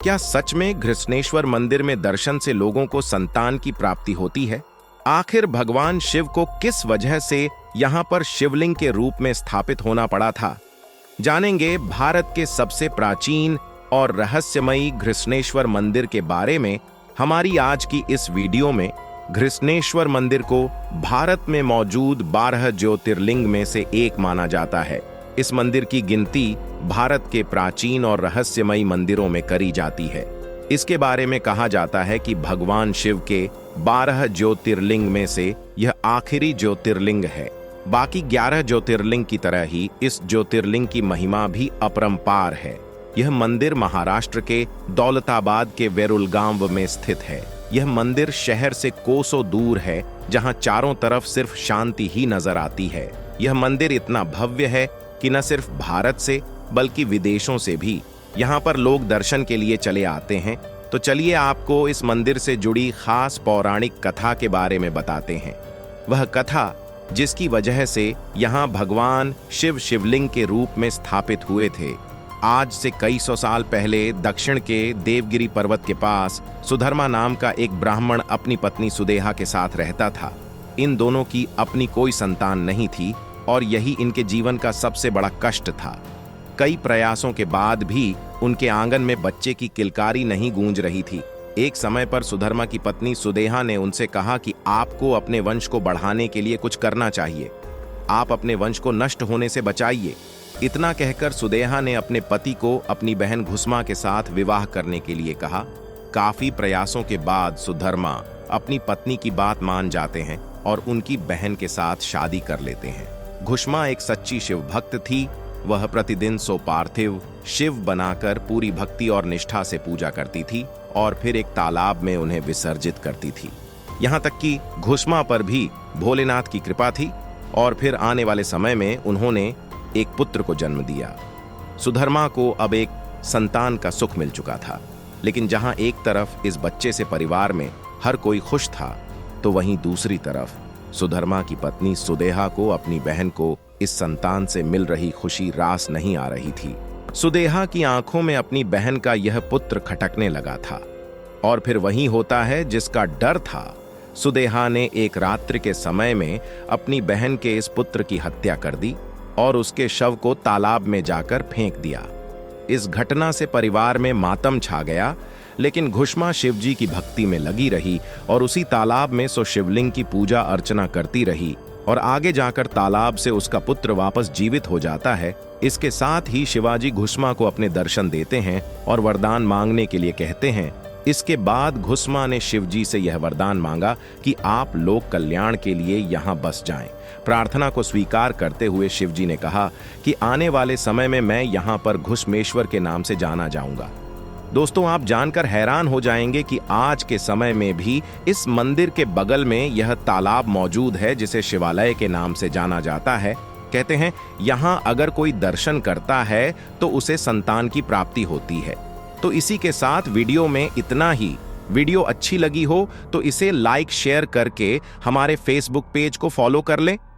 क्या सच में घृष्णेश्वर मंदिर में दर्शन से लोगों को संतान की प्राप्ति होती है? आखिर भगवान शिव को किस वजह से यहाँ पर शिवलिंग के रूप में स्थापित होना पड़ा था? जानेंगे भारत के सबसे प्राचीन और रहस्यमयी घृष्णेश्वर मंदिर के बारे में हमारी आज की इस वीडियो में। घृष्णेश्वर मंदिर को भारत में मौजूद 12 ज्योतिर्लिंग में से एक माना जाता है। इस मंदिर की गिनती भारत के प्राचीन और रहस्यमयी मंदिरों में करी जाती है। इसके बारे में कहा जाता है कि भगवान शिव के 12 ज्योतिर्लिंग में से यह आखिरी ज्योतिर्लिंग है। बाकी 11 ज्योतिर्लिंग की तरह ही इस ज्योतिर्लिंग की महिमा भी अपरंपार है। यह मंदिर महाराष्ट्र के दौलताबाद के वेरुल गांव में स्थित है। यह मंदिर शहर से कोसों दूर है, जहां चारों तरफ सिर्फ शांति ही नजर आती है। यह मंदिर इतना भव्य है कि न सिर्फ भारत से बल्कि विदेशों से भी यहाँ पर लोग दर्शन के लिए चले आते हैं। तो चलिए आपको इस मंदिर से जुड़ी खास पौराणिक कथा के बारे में बताते हैं। वह कथा जिसकी वजह से यहाँ भगवान शिव शिवलिंग के रूप में स्थापित हुए थे। आज से कई सौ साल पहले दक्षिण के देवगिरी पर्वत के पास सुधर्मा नाम का एक ब्राह्मण अपनी पत्नी सुदेहा के साथ रहता था। इन दोनों की अपनी कोई संतान नहीं थी और यही इनके जीवन का सबसे बड़ा कष्ट था। कई प्रयासों के बाद भी उनके आंगन में बच्चे की किलकारी नहीं गूंज रही थी। एक समय पर सुधर्मा की पत्नी सुदेहा ने उनसे कहा कि आपको अपने वंश को बढ़ाने के लिए कुछ करना चाहिए। आप अपने वंश को नष्ट होने से बचाइए। इतना कहकर सुदेहा ने अपने पति को अपनी बहन घुस्मा के साथ विवाह करने के लिए कहा। काफी प्रयासों के बाद सुधर्मा अपनी पत्नी की बात मान जाते हैं और उनकी बहन के साथ शादी कर लेते हैं। घुस्मा एक सच्ची शिव भक्त थी। वह प्रतिदिन सोपार्थिव शिव बनाकर पूरी भक्ति और निष्ठा से पूजा करती थी और फिर एक तालाब में उन्हें विसर्जित करती थी। यहाँ तक कि घुस्मा पर भी भोलेनाथ की कृपा थी और फिर आने वाले समय में उन्होंने एक पुत्र को जन्म दिया। सुधर्मा को अब एक संतान का सुख मिल चुका था, लेकिन जहां एक तरफ इस बच्चे से परिवार में हर कोई खुश था, तो वहीं दूसरी तरफ सुधर्मा की पत्नी सुदेहा को अपनी बहन को इस संतान से मिल रही खुशी रास नहीं आ रही थी। सुदेहा की आंखों में अपनी बहन का यह पुत्र खटकने लगा था और फिर वही होता है जिसका डर था। सुदेहा ने एक रात्रि के समय में अपनी बहन के इस पुत्र की हत्या कर दी और उसके शव को तालाब में जाकर फेंक दिया। इस घटना से परिवार में मातम छा गया, लेकिन घुस्मा शिवजी की भक्ति में लगी रही और उसी तालाब में सो शिवलिंग की पूजा अर्चना करती रही और आगे जाकर तालाब से उसका पुत्र वापस जीवित हो जाता है। इसके साथ ही शिवाजी घुस्मा को अपने दर्शन देते हैं और वरदान मांगने के लिए कहते हैं। इसके बाद घुस्मा ने शिवजी से यह वरदान मांगा कि आप लोक कल्याण के लिए यहाँ बस जाएं। प्रार्थना को स्वीकार करते हुए शिवजी ने कहा कि आने वाले समय में मैं यहाँ पर घुस्मेश्वर के नाम से जाना जाऊंगा। दोस्तों, आप जानकर हैरान हो जाएंगे कि आज के समय में भी इस मंदिर के बगल में यह तालाब मौजूद है, जिसे शिवालय के नाम से जाना जाता है। कहते हैं यहाँ अगर कोई दर्शन करता है तो उसे संतान की प्राप्ति होती है। तो इसी के साथ वीडियो में इतना ही। वीडियो अच्छी लगी हो तो इसे लाइक शेयर करके हमारे फेसबुक पेज को फॉलो कर लें।